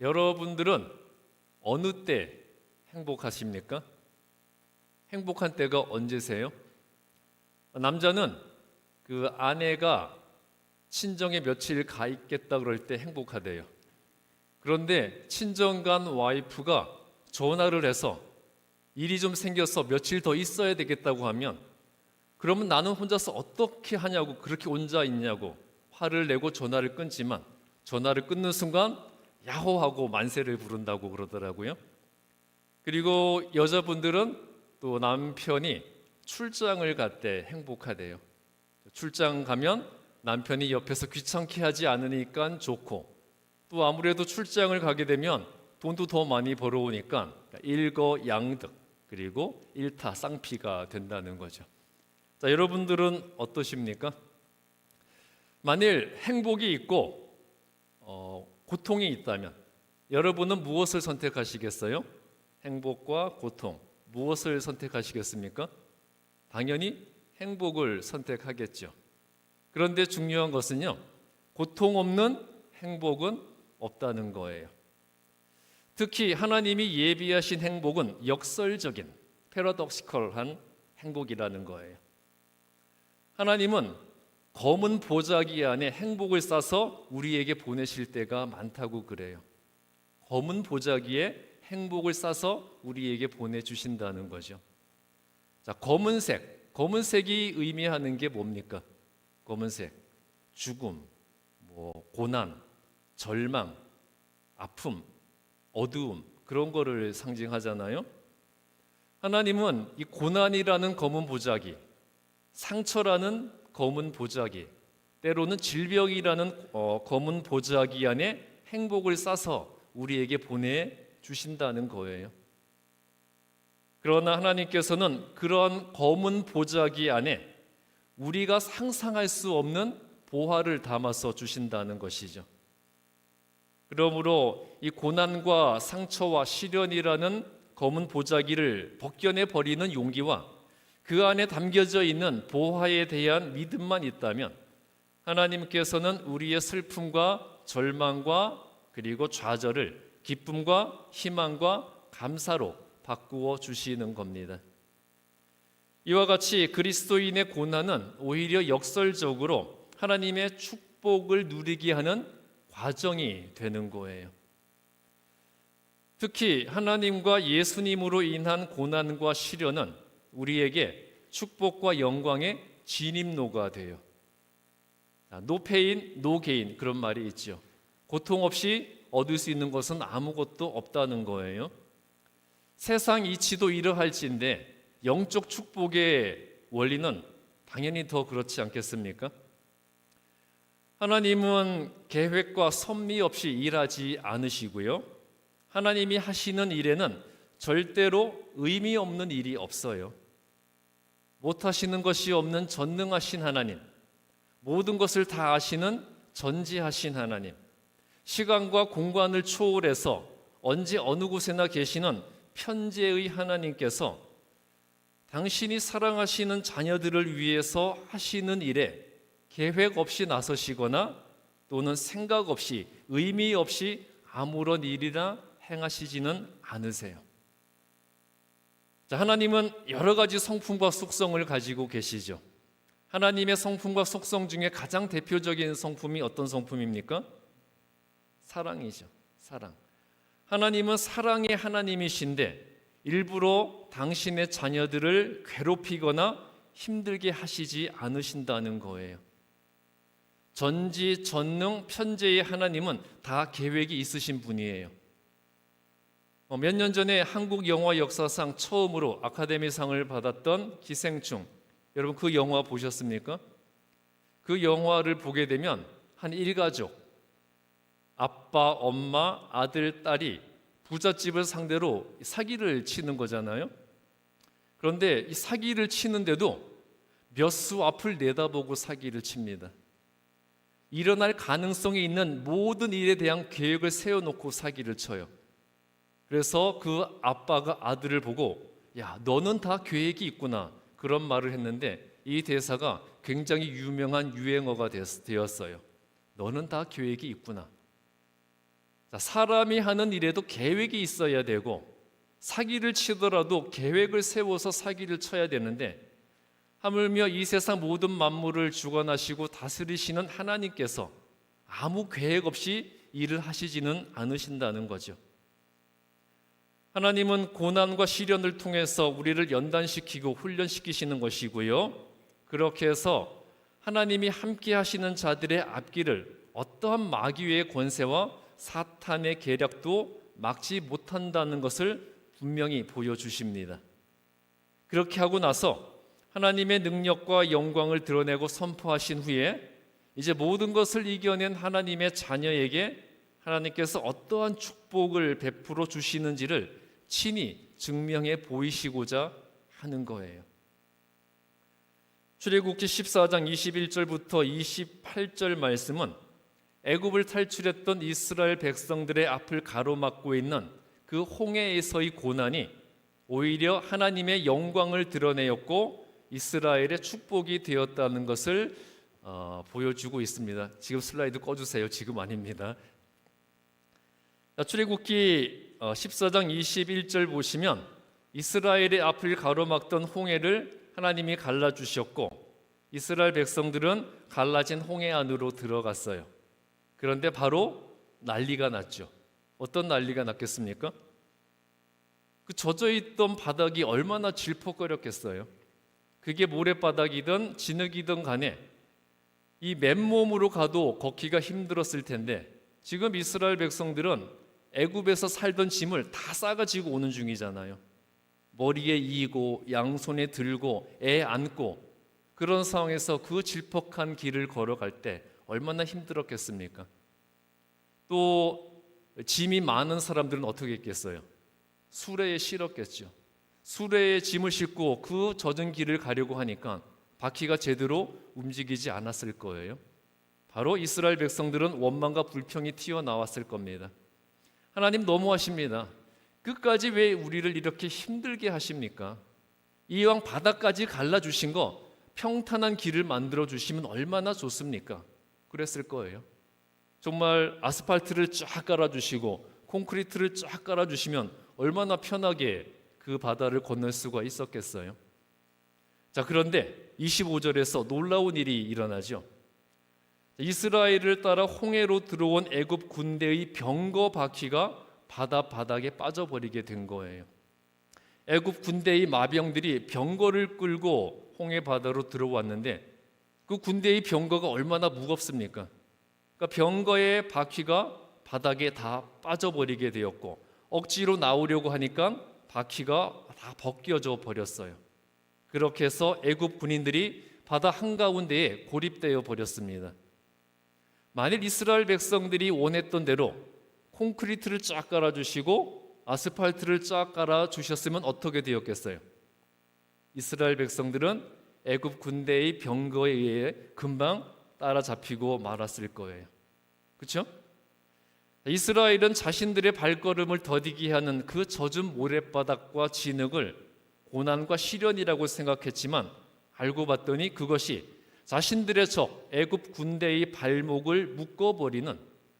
여러분들은 어느 때 행복하십니까? 행복한 때가 언제세요? 남자는 그 아내가 친정에 며칠 가 있겠다 그럴 때 행복하대요. 그런데 친정 간 와이프가 전화를 해서 일이 좀 생겨서 며칠 더 있어야 되겠다고 하면, 그러면 나는 혼자서 어떻게 하냐고, 그렇게 혼자 있냐고 화를 내고 전화를 끊지만, 전화를 끊는 순간 야호하고 만세를 부른다고 그러더라고요. 그리고 여자분들은 또 남편이 출장을 갈 때 행복하대요. 출장 가면 남편이 옆에서 귀찮게 하지 않으니까 좋고, 또 아무래도 출장을 가게 되면 돈도 더 많이 벌어오니까 일거양득, 그리고 일타쌍피가 된다는 거죠. 자, 여러분들은 어떠십니까? 만일 행복이 있고 고통이 있다면 여러분은 무엇을 선택하시겠어요? 행복과 고통, 무엇을 선택하시겠습니까? 당연히 행복을 선택하겠죠. 그런데 중요한 것은요, 고통 없는 행복은 없다는 거예요. 특히 하나님이 예비하신 행복은 역설적인, 패러독시컬한 행복이라는 거예요. 하나님은 검은 보자기 안에 행복을 싸서 우리에게 보내실 때가 많다고 그래요. 검은 보자기에 행복을 싸서 우리에게 보내주신다는 거죠. 자, 검은색이 의미하는 게 뭡니까? 검은색, 죽음, 고난, 절망, 아픔, 어두움, 그런 거를 상징하잖아요. 하나님은 이 고난이라는 검은 보자기, 상처라는 검은 보자기, 때로는 질병이라는 검은 보자기 안에 행복을 싸서 우리에게 보내주신다는 거예요. 그러나 하나님께서는 그런 검은 보자기 안에 우리가 상상할 수 없는 보화를 담아서 주신다는 것이죠. 그러므로 이 고난과 상처와 시련이라는 검은 보자기를 벗겨내 버리는 용기와 그 안에 담겨져 있는 보화에 대한 믿음만 있다면, 하나님께서는 우리의 슬픔과 절망과 그리고 좌절을 기쁨과 희망과 감사로 바꾸어 주시는 겁니다. 이와 같이 그리스도인의 고난은 오히려 역설적으로 하나님의 축복을 누리게 하는 과정이 되는 거예요. 특히 하나님과 예수님으로 인한 고난과 시련은 우리에게 축복과 영광의 진입로가 돼요. No pain, no gain, 그런 말이 있죠. 고통 없이 얻을 수 있는 것은 아무것도 없다는 거예요. 세상 이치도 이러할진데 영적 축복의 원리는 당연히 더 그렇지 않겠습니까? 하나님은 계획과 섭리 없이 일하지 않으시고요, 하나님이 하시는 일에는 절대로 의미 없는 일이 없어요. 못하시는 것이 없는 전능하신 하나님, 모든 것을 다 아시는 전지하신 하나님, 시간과 공간을 초월해서 언제 어느 곳에나 계시는 편재의 하나님께서 당신이 사랑하시는 자녀들을 위해서 하시는 일에 계획 없이 나서시거나 또는 생각 없이, 의미 없이 아무런 일이나 행하시지는 않으세요. 자, 하나님은 여러 가지 성품과 속성을 가지고 계시죠. 하나님의 성품과 속성 중에 가장 대표적인 성품이 어떤 성품입니까? 사랑이죠. 사랑. 하나님은 사랑의 하나님이신데 일부러 당신의 자녀들을 괴롭히거나 힘들게 하시지 않으신다는 거예요. 전지전능 편재의 하나님은 다 계획이 있으신 분이에요. 몇 년 전에 한국 영화 역사상 처음으로 아카데미상을 받았던 기생충, 여러분 그 영화 보셨습니까? 그 영화를 보게 되면 한 일가족, 아빠, 엄마, 아들, 딸이 부잣집을 상대로 사기를 치는 거잖아요. 그런데 이 사기를 치는데도 몇 수 앞을 내다보고 사기를 칩니다. 일어날 가능성이 있는 모든 일에 대한 계획을 세워놓고 사기를 쳐요. 그래서 그 아빠가 아들을 보고, 야, 너는 다 계획이 있구나, 그런 말을 했는데 이 대사가 굉장히 유명한 유행어가 되었어요. 너는 다 계획이 있구나. 자, 사람이 하는 일에도 계획이 있어야 되고 사기를 치더라도 계획을 세워서 사기를 쳐야 되는데 하물며 이 세상 모든 만물을 주관하시고 다스리시는 하나님께서 아무 계획 없이 일을 하시지는 않으신다는 거죠. 하나님은 고난과 시련을 통해서 우리를 연단시키고 훈련시키시는 것이고요. 그렇게 해서 하나님이 함께 하시는 자들의 앞길을 어떠한 마귀의 권세와 사탄의 계략도 막지 못한다는 것을 분명히 보여주십니다. 그렇게 하고 나서 하나님의 능력과 영광을 드러내고 선포하신 후에 이제 모든 것을 이겨낸 하나님의 자녀에게 하나님께서 어떠한 축복을 베풀어 주시는지를 친히 증명해 보이시고자 하는 거예요. 출애굽기 14장 21절부터 28절 말씀은 애굽을 탈출했던 이스라엘 백성들의 앞을 가로막고 있는 그 홍해에서의 고난이 오히려 하나님의 영광을 드러내었고 이스라엘의 축복이 되었다는 것을 보여주고 있습니다. 지금 슬라이드 꺼주세요. 지금 아닙니다. 출애굽기 14장 21절 보시면 이스라엘의 앞을 가로막던 홍해를 하나님이 갈라주셨고 이스라엘 백성들은 갈라진 홍해 안으로 들어갔어요. 그런데 바로 난리가 났죠. 어떤 난리가 났겠습니까? 그 젖어있던 바닥이 얼마나 질퍽거렸겠어요. 그게 모래바닥이든 진흙이든 간에 이 맨몸으로 가도 걷기가 힘들었을 텐데 지금 이스라엘 백성들은 애굽에서 살던 짐을 다 싸가지고 오는 중이잖아요. 머리에 이고 양손에 들고 애 안고 그런 상황에서 그 질퍽한 길을 걸어갈 때 얼마나 힘들었겠습니까? 또 짐이 많은 사람들은 어떻게 했겠어요? 수레에 실었겠죠. 수레에 짐을 싣고 그 젖은 길을 가려고 하니까 바퀴가 제대로 움직이지 않았을 거예요. 바로 이스라엘 백성들은 원망과 불평이 튀어나왔을 겁니다. 하나님 너무하십니다. 끝까지 왜 우리를 이렇게 힘들게 하십니까? 이왕 바다까지 갈라주신 거 평탄한 길을 만들어주시면 얼마나 좋습니까? 그랬을 거예요. 정말 아스팔트를 쫙 깔아주시고 콘크리트를 쫙 깔아주시면 얼마나 편하게 그 바다를 건널 수가 있었겠어요. 자, 그런데 25절에서 놀라운 일이 일어나죠. 이스라엘을 따라 홍해로 들어온 애굽 군대의 병거 바퀴가 바다 바닥에 빠져버리게 된 거예요. 애굽 군대의 마병들이 병거를 끌고 홍해 바다로 들어왔는데 그 군대의 병거가 얼마나 무겁습니까? 그러니까 병거의 바퀴가 바닥에 다 빠져버리게 되었고 억지로 나오려고 하니까 바퀴가 다 벗겨져 버렸어요. 그렇게 해서 애굽 군인들이 바다 한가운데에 고립되어 버렸습니다. 만일 이스라엘 백성들이 원했던 대로 콘크리트를 쫙 깔아주시고 아스팔트를 쫙 깔아주셨으면 어떻게 되었겠어요? 이스라엘 백성들은 애굽 군대의 병거에 의해 금방 따라잡히고 말았을 거예요. 그렇죠? 이스라엘은 자신들의 발걸음을 더디게 하는 그 젖은 모래바닥과 진흙을 고난과 시련이라고 생각했지만 알고 봤더니 그것이 자신들의 적 애굽 군대의 발목을 묶어버리는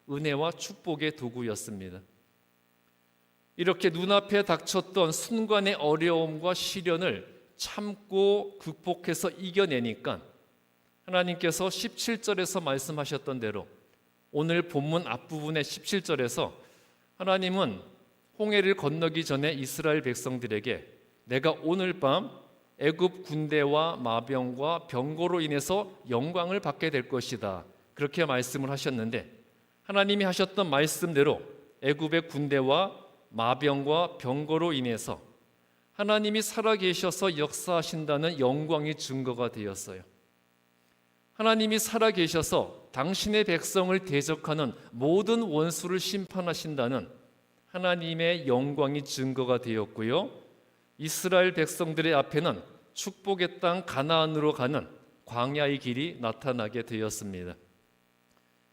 은혜와 축복의 도구였습니다. 이렇게 눈앞에 닥쳤던 순간의 어려움과 시련을 참고 극복해서 이겨내니까 하나님께서 17절에서 말씀하셨던 대로 오늘 본문 앞부분의 17절에서 하나님은 홍해를 건너기 전에 이스라엘 백성들에게 내가 오늘 밤 애굽 군대와 마병과 병거로 인해서 영광을 받게 될 것이다. 그렇게 말씀을 하셨는데 하나님이 하셨던 말씀대로 애굽의 군대와 마병과 병거로 인해서 하나님이 살아계셔서 역사하신다는 영광의 증거가 되었어요. 하나님이 살아계셔서 당신의 백성을 대적하는 모든 원수를 심판하신다는 하나님의 영광이 증거가 되었고요. 이스라엘 백성들의 앞에는 축복의 땅 가나안으로 가는 광야의 길이 나타나게 되었습니다.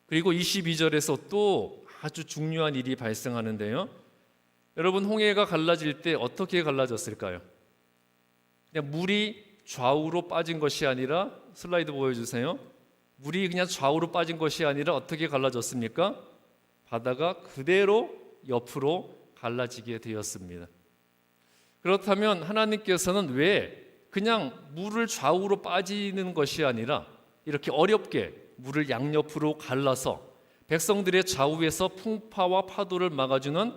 그리고 22절에서 또 아주 중요한 일이 발생하는데요. 여러분, 홍해가 갈라질 때 어떻게 갈라졌을까요? 그냥 물이 좌우로 빠진 것이 아니라, 슬라이드 보여주세요. 물이 그냥 좌우로 빠진 것이 아니라 어떻게 갈라졌습니까? 바다가 그대로 옆으로 갈라지게 되었습니다. 그렇다면 하나님께서는 왜 그냥 물을 좌우로 빠지는 것이 아니라 이렇게 어렵게 물을 양옆으로 갈라서 백성들의 좌우에서 풍파와 파도를 막아주는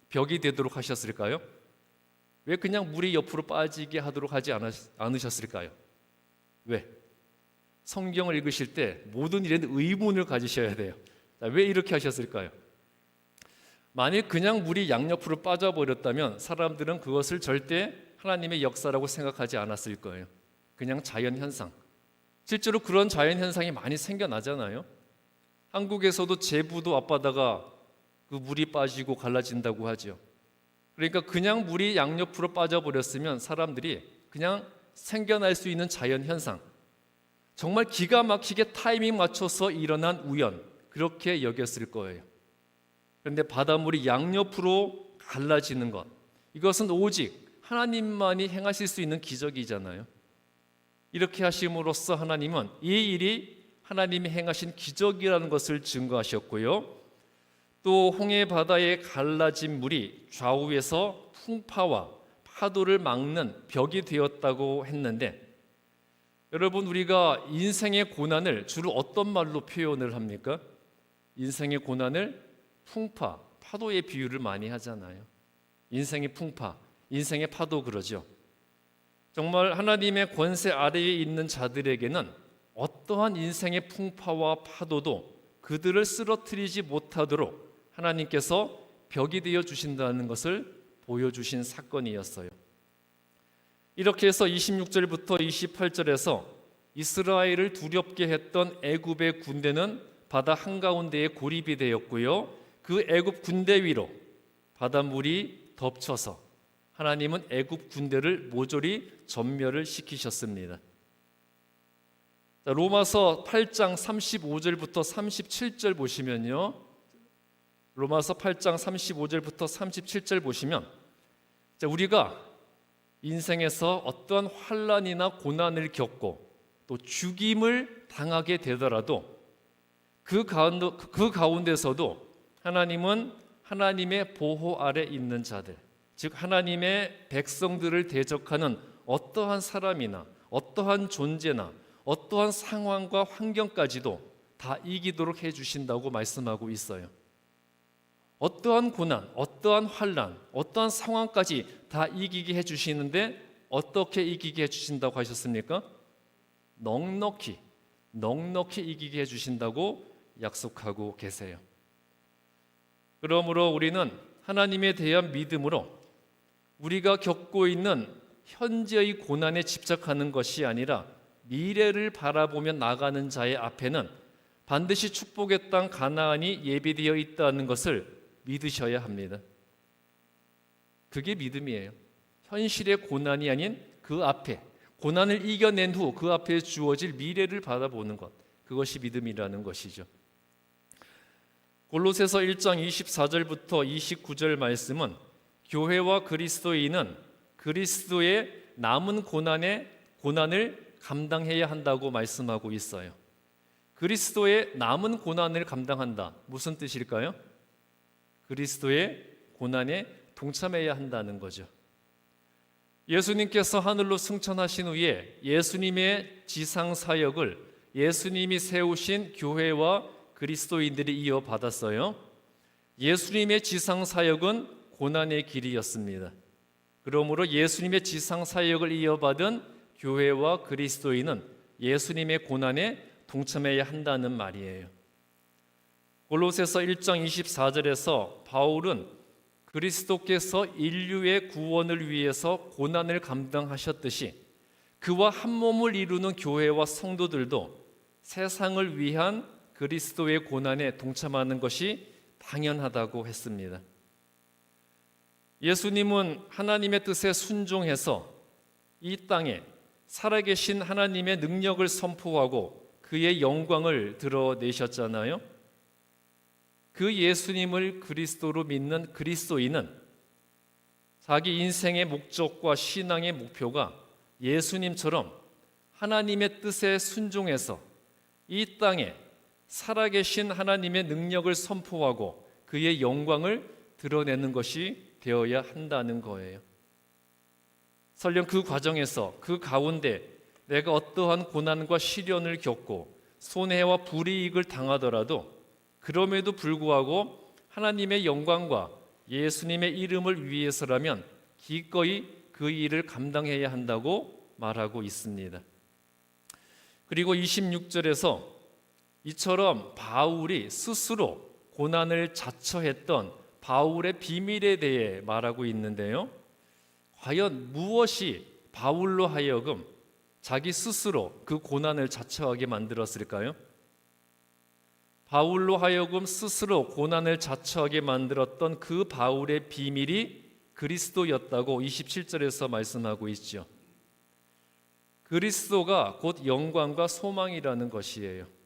벽이 되도록 하셨을까요? 왜 그냥 물이 옆으로 빠지게 하도록 하지 않으셨을까요? 왜? 성경을 읽으실 때 모든 일에는 의문을 가지셔야 돼요. 왜 이렇게 하셨을까요? 만일 그냥 물이 양옆으로 빠져버렸다면 사람들은 그것을 절대 하나님의 역사라고 생각하지 않았을 거예요. 그냥 자연현상. 실제로 그런 자연현상이 많이 생겨나잖아요. 한국에서도 제부도 앞바다가 그 물이 빠지고 갈라진다고 하죠. 그러니까 그냥 물이 양옆으로 빠져버렸으면 사람들이 그냥 생겨날 수 있는 자연현상, 정말 기가 막히게 타이밍 맞춰서 일어난 우연, 그렇게 여겼을 거예요. 그런데 바닷물이 양옆으로 갈라지는 것, 이것은 오직 하나님만이 행하실 수 있는 기적이잖아요. 이렇게 하심으로써 하나님은 이 일이 하나님이 행하신 기적이라는 것을 증거하셨고요. 또 홍해 바다에 갈라진 물이 좌우에서 풍파와 파도를 막는 벽이 되었다고 했는데, 여러분, 우리가 인생의 고난을 주로 어떤 말로 표현을 합니까? 인생의 고난을 풍파, 파도의 비유를 많이 하잖아요. 인생의 풍파, 인생의 파도 그러죠. 정말 하나님의 권세 아래에 있는 자들에게는 어떠한 인생의 풍파와 파도도 그들을 쓰러뜨리지 못하도록 하나님께서 벽이 되어 주신다는 것을 보여주신 사건이었어요. 이렇게 해서 26절부터 28절에서 이스라엘을 두렵게 했던 애굽의 군대는 바다 한가운데에 고립이 되었고요. 그 애굽 군대 위로 바닷물이 덮쳐서 하나님은 애굽 군대를 모조리 전멸을 시키셨습니다. 로마서 8장 35절부터 37절 보시면요. 로마서 8장 35절부터 37절 보시면 우리가 인생에서 어떠한 환난이나 고난을 겪고 또 죽임을 당하게 되더라도 그 가운데서도 하나님은 하나님의 보호 아래 있는 자들, 즉 하나님의 백성들을 대적하는 어떠한 사람이나 어떠한 존재나 어떠한 상황과 환경까지도 다 이기도록 해주신다고 말씀하고 있어요. 어떠한 고난, 어떠한 환난, 어떠한 상황까지 다 이기게 해주시는데 어떻게 이기게 해주신다고 하셨습니까? 넉넉히 이기게 해주신다고 약속하고 계세요. 그러므로 우리는 하나님에 대한 믿음으로 우리가 겪고 있는 현재의 고난에 집착하는 것이 아니라 미래를 바라보며 나가는 자의 앞에는 반드시 축복의 땅 가나안이 예비되어 있다는 것을 믿으셔야 합니다. 그게 믿음이에요. 현실의 고난이 아닌 그 앞에, 고난을 이겨낸 후 그 앞에 주어질 미래를 바라보는 것, 그것이 믿음이라는 것이죠. 골로새서 1장 24절부터 29절 말씀은 교회와 그리스도인은 그리스도의 남은 고난을 감당해야 한다고 말씀하고 있어요. 그리스도의 남은 고난을 감당한다. 무슨 뜻일까요? 그리스도의 고난에 동참해야 한다는 거죠. 예수님께서 하늘로 승천하신 후에 예수님의 지상 사역을 예수님이 세우신 교회와 그리스도인들이 이어받았어요. 예수님의 지상 사역은 고난의 길이었습니다. 그러므로 예수님의 지상 사역을 이어받은 교회와 그리스도인은 예수님의 고난에 동참해야 한다는 말이에요. 골로새서 1장 24절에서 바울은 그리스도께서 인류의 구원을 위해서 고난을 감당하셨듯이 그와 한 몸을 이루는 교회와 성도들도 세상을 위한 그리스도의 고난에 동참하는 것이 당연하다고 했습니다. 예수님은 하나님의 뜻에 순종해서 이 땅에 살아계신 하나님의 능력을 선포하고 그의 영광을 드러내셨잖아요. 그 예수님을 그리스도로 믿는 그리스도인은 자기 인생의 목적과 신앙의 목표가 예수님처럼 하나님의 뜻에 순종해서 이 땅에 살아계신 하나님의 능력을 선포하고 그의 영광을 드러내는 것이 되어야 한다는 거예요. 설령 그 과정에서 그 가운데 내가 어떠한 고난과 시련을 겪고 손해와 불이익을 당하더라도 그럼에도 불구하고 하나님의 영광과 예수님의 이름을 위해서라면 기꺼이 그 일을 감당해야 한다고 말하고 있습니다. 그리고 26절에서 이처럼 바울이 스스로 고난을 자처했던 바울의 비밀에 대해 말하고 있는데요. 과연 무엇이 바울로 하여금 자기 스스로 그 고난을 자처하게 만들었을까요? 바울로 하여금 스스로 고난을 자처하게 만들었던 그 바울의 비밀이 그리스도였다고 27절에서 말씀하고 있죠. 그리스도가 곧 영광과 소망이라는 것이에요.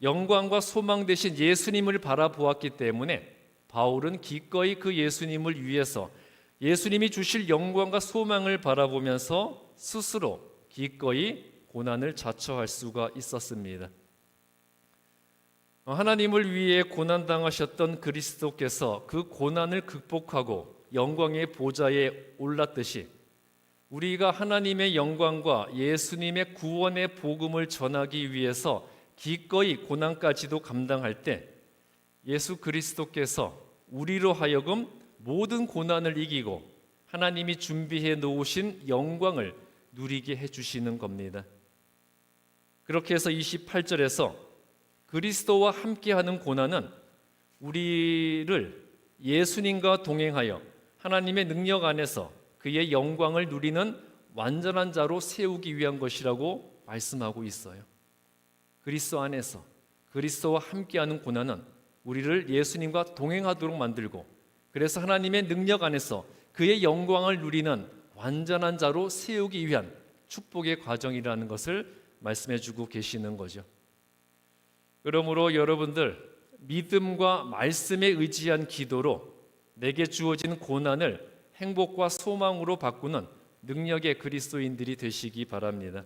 영광과 소망 대신 예수님을 바라보았기 때문에 바울은 기꺼이 그 예수님을 위해서 예수님이 주실 영광과 소망을 바라보면서 스스로 기꺼이 고난을 자처할 수가 있었습니다. 하나님을 위해 고난당하셨던 그리스도께서 그 고난을 극복하고 영광의 보좌에 올랐듯이 우리가 하나님의 영광과 예수님의 구원의 복음을 전하기 위해서 기꺼이 고난까지도 감당할 때 예수 그리스도께서 우리로 하여금 모든 고난을 이기고 하나님이 준비해 놓으신 영광을 누리게 해주시는 겁니다. 그렇게 해서 28절에서 그리스도와 함께하는 고난은 우리를 예수님과 동행하여 하나님의 능력 안에서 그의 영광을 누리는 완전한 자로 세우기 위한 것이라고 말씀하고 있어요. 그리스도 안에서 그리스도와 함께하는 고난은 우리를 예수님과 동행하도록 만들고 그래서 하나님의 능력 안에서 그의 영광을 누리는 완전한 자로 세우기 위한 축복의 과정이라는 것을 말씀해 주고 계시는 거죠. 그러므로 여러분들 믿음과 말씀에 의지한 기도로 내게 주어진 고난을 행복과 소망으로 바꾸는 능력의 그리스도인들이 되시기 바랍니다.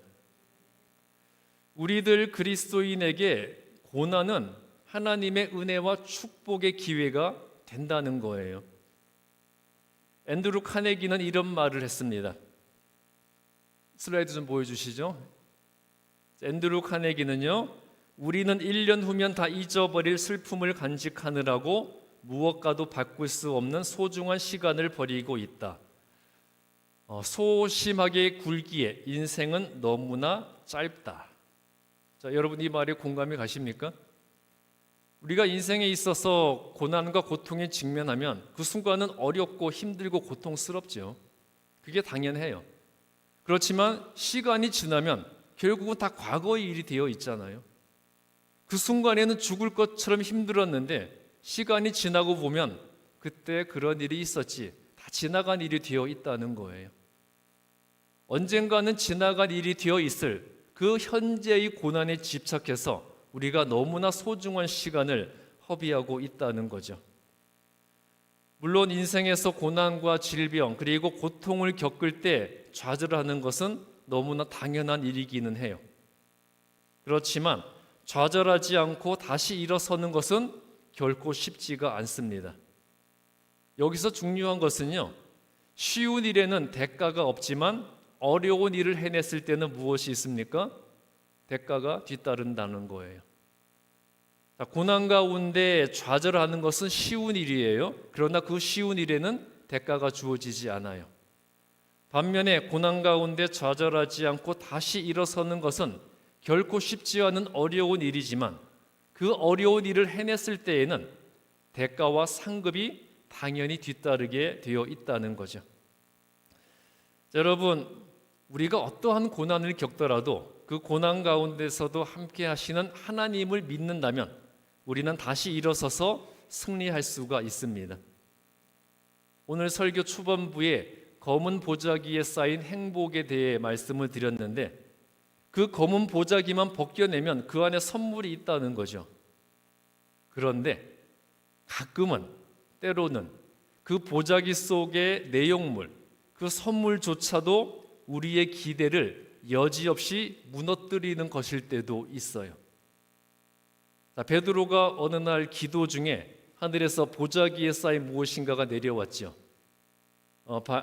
우리들 그리스도인에게 고난은 하나님의 은혜와 축복의 기회가 된다는 거예요. 앤드루 카네기는 이런 말을 했습니다. 슬라이드 좀 보여주시죠. 앤드루 카네기는요, 우리는 1년 후면 다 잊어버릴 슬픔을 간직하느라고 무엇과도 바꿀 수 없는 소중한 시간을 버리고 있다. 소심하게 굴기에 인생은 너무나 짧다. 자, 여러분 이 말에 공감이 가십니까? 우리가 인생에 있어서 고난과 고통에 직면하면 그 순간은 어렵고 힘들고 고통스럽죠. 그게 당연해요. 그렇지만 시간이 지나면 결국은 다 과거의 일이 되어 있잖아요. 그 순간에는 죽을 것처럼 힘들었는데 시간이 지나고 보면 그때 그런 일이 있었지, 다 지나간 일이 되어 있다는 거예요. 언젠가는 지나간 일이 되어 있을 그 현재의 고난에 집착해서 우리가 너무나 소중한 시간을 허비하고 있다는 거죠. 물론 인생에서 고난과 질병 그리고 고통을 겪을 때 좌절하는 것은 너무나 당연한 일이기는 해요. 그렇지만 좌절하지 않고 다시 일어서는 것은 결코 쉽지가 않습니다. 여기서 중요한 것은요, 쉬운 일에는 대가가 없지만 어려운 일을 해냈을 때는 무엇이 있습니까? 대가가 뒤따른다는 거예요. 고난 가운데 좌절하는 것은 쉬운 일이에요. 그러나 그 쉬운 일에는 대가가 주어지지 않아요. 반면에 고난 가운데 좌절하지 않고 다시 일어서는 것은 결코 쉽지 않은 어려운 일이지만 그 어려운 일을 해냈을 때에는 대가와 상급이 당연히 뒤따르게 되어 있다는 거죠. 여러분, 우리가 어떠한 고난을 겪더라도 그 고난 가운데서도 함께 하시는 하나님을 믿는다면 우리는 다시 일어서서 승리할 수가 있습니다. 오늘 설교 초반부에 검은 보자기에 쌓인 행복에 대해 말씀을 드렸는데 그 검은 보자기만 벗겨내면 그 안에 선물이 있다는 거죠. 그런데 가끔은 때로는 그 보자기 속의 내용물, 그 선물조차도 우리의 기대를 여지없이 무너뜨리는 것일 때도 있어요. 베드로가 어느 날 기도 중에 하늘에서 보자기에 쌓인 무엇인가가 내려왔죠.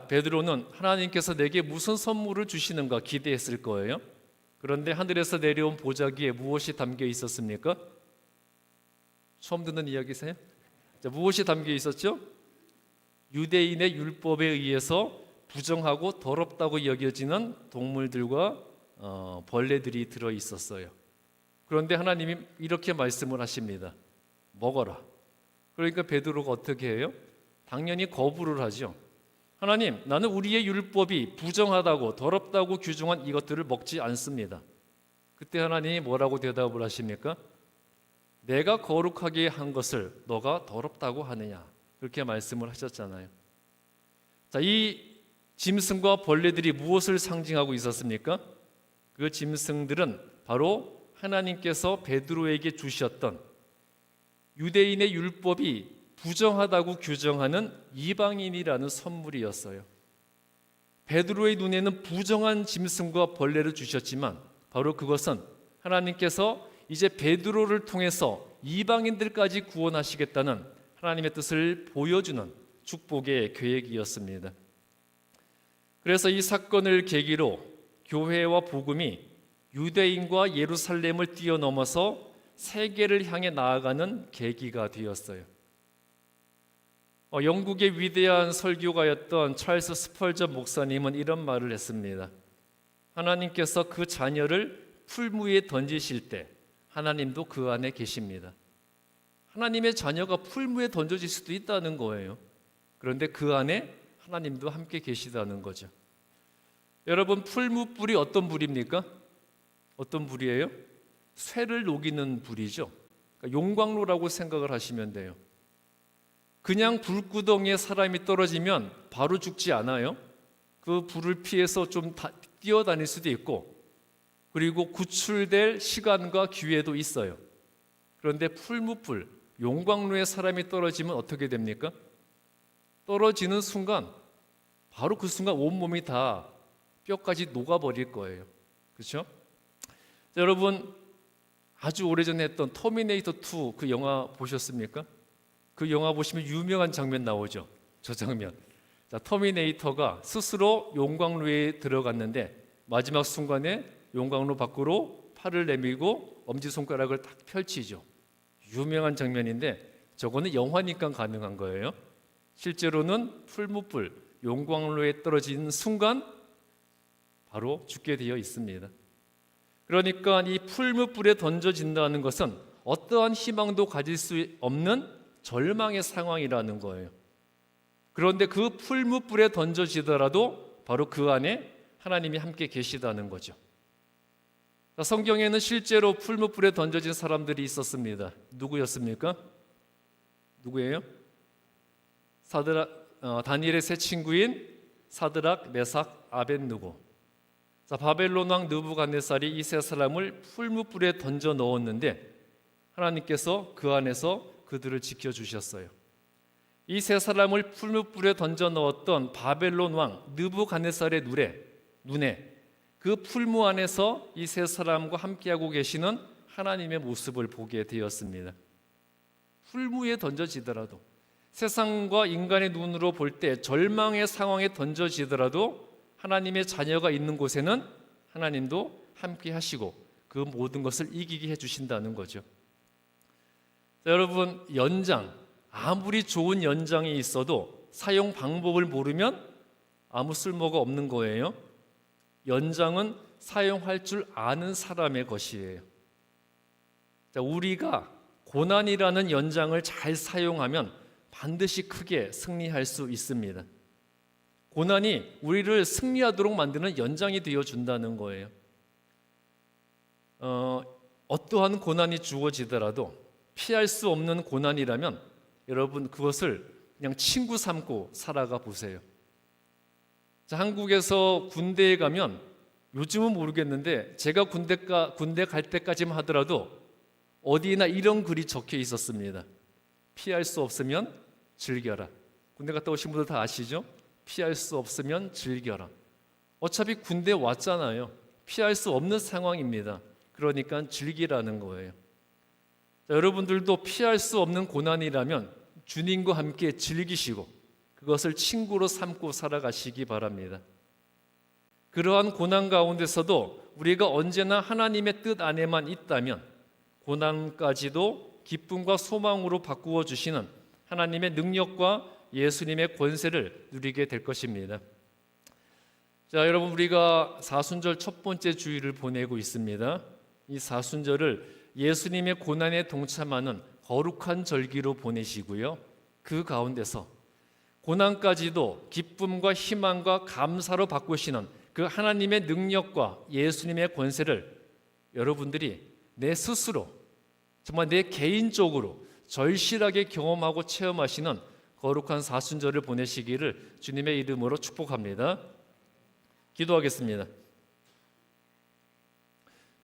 베드로는 하나님께서 내게 무슨 선물을 주시는가 기대했을 거예요. 그런데 하늘에서 내려온 보자기에 무엇이 담겨 있었습니까? 처음 듣는 이야기세요? 자, 무엇이 담겨 있었죠? 유대인의 율법에 의해서 부정하고 더럽다고 여겨지는 동물들과 벌레들이 들어 있었어요. 그런데 하나님이 이렇게 말씀을 하십니다. 먹어라. 그러니까 베드로가 어떻게 해요? 당연히 거부를 하죠. 하나님, 나는 우리의 율법이 부정하다고 더럽다고 규정한 이것들을 먹지 않습니다. 그때 하나님이 뭐라고 대답을 하십니까? 내가 거룩하게 한 것을 너가 더럽다고 하느냐, 그렇게 말씀을 하셨잖아요. 자, 이 짐승과 벌레들이 무엇을 상징하고 있었습니까? 그 짐승들은 바로 하나님께서 베드로에게 주셨던 유대인의 율법이 부정하다고 규정하는 이방인이라는 선물이었어요. 베드로의 눈에는 부정한 짐승과 벌레를 주셨지만 바로 그것은 하나님께서 이제 베드로를 통해서 이방인들까지 구원하시겠다는 하나님의 뜻을 보여주는 축복의 계획이었습니다. 그래서 이 사건을 계기로 교회와 복음이 유대인과 예루살렘을 뛰어넘어서 세계를 향해 나아가는 계기가 되었어요. 영국의 위대한 설교가였던 찰스 스펄전 목사님은 이런 말을 했습니다. 하나님께서 그 자녀를 풀무에 던지실 때 하나님도 그 안에 계십니다. 하나님의 자녀가 풀무에 던져질 수도 있다는 거예요. 그런데 그 안에 하나님도 함께 계시다는 거죠. 여러분, 풀무불이 어떤 불입니까? 어떤 불이에요? 쇠를 녹이는 불이죠. 그러니까 용광로라고 생각을 하시면 돼요. 그냥 불구덩이에 사람이 떨어지면 바로 죽지 않아요. 그 불을 피해서 좀 뛰어다닐 수도 있고, 그리고 구출될 시간과 기회도 있어요. 그런데 풀무불, 용광로에 사람이 떨어지면 어떻게 됩니까? 떨어지는 순간, 바로 그 순간 온몸이 다 뼈까지 녹아버릴 거예요. 그렇죠? 여러분, 아주 오래전에 했던 터미네이터 2 그 영화 보셨습니까? 그 영화 보시면 유명한 장면 나오죠. 저 장면. 자, 터미네이터가 스스로 용광로에 들어갔는데 마지막 순간에 용광로 밖으로 팔을 내밀고 엄지손가락을 딱 펼치죠. 유명한 장면인데 저거는 영화니까 가능한 거예요. 실제로는 풀무불, 용광로에 떨어진 순간 바로 죽게 되어 있습니다. 그러니까 이 풀무불에 던져진다는 것은 어떠한 희망도 가질 수 없는 절망의 상황이라는 거예요. 그런데 그 풀무불에 던져지더라도 바로 그 안에 하나님이 함께 계시다는 거죠. 성경에는 실제로 풀무불에 던져진 사람들이 있었습니다. 누구였습니까? 누구예요? 다니엘의 세 친구인 사드락, 메삭, 아벳느고. 바벨론 왕 느부갓네살이 이 세 사람을 풀무불에 던져 넣었는데 하나님께서 그 안에서 그들을 지켜주셨어요. 이 세 사람을 풀무불에 던져 넣었던 바벨론 왕 느부갓네살의 눈에 그 풀무 안에서 이 세 사람과 함께하고 계시는 하나님의 모습을 보게 되었습니다. 풀무에 던져지더라도, 세상과 인간의 눈으로 볼 때 절망의 상황에 던져지더라도 하나님의 자녀가 있는 곳에는 하나님도 함께 하시고 그 모든 것을 이기게 해주신다는 거죠. 여러분, 연장, 아무리 좋은 연장이 있어도 사용 방법을 모르면 아무 쓸모가 없는 거예요. 연장은 사용할 줄 아는 사람의 것이에요. 우리가 고난이라는 연장을 잘 사용하면 반드시 크게 승리할 수 있습니다. 고난이 우리를 승리하도록 만드는 연장이 되어준다는 거예요. 어떠한 고난이 주어지더라도 피할 수 없는 고난이라면 여러분 그것을 그냥 친구 삼고 살아가 보세요. 한국에서 군대에 가면 요즘은 모르겠는데 제가 군대 갈 때까지만 하더라도 어디나 이런 글이 적혀 있었습니다. 피할 수 없으면 즐겨라. 군대 갔다 오신 분들 다 아시죠? 피할 수 없으면 즐겨라. 어차피 군대 왔잖아요. 피할 수 없는 상황입니다. 그러니까 즐기라는 거예요. 여러분들도 피할 수 없는 고난이라면 주님과 함께 즐기시고 그것을 친구로 삼고 살아가시기 바랍니다. 그러한 고난 가운데서도 우리가 언제나 하나님의 뜻 안에만 있다면 고난까지도 기쁨과 소망으로 바꾸어 주시는 하나님의 능력과 예수님의 권세를 누리게 될 것입니다. 자, 여러분, 우리가 사순절 첫 번째 주일을 보내고 있습니다. 이 사순절을 예수님의 고난에 동참하는 거룩한 절기로 보내시고요. 그 가운데서 고난까지도 기쁨과 희망과 감사로 바꾸시는 그 하나님의 능력과 예수님의 권세를 여러분들이 내 스스로 정말 내 개인적으로 절실하게 경험하고 체험하시는 거룩한 사순절을 보내시기를 주님의 이름으로 축복합니다. 기도하겠습니다.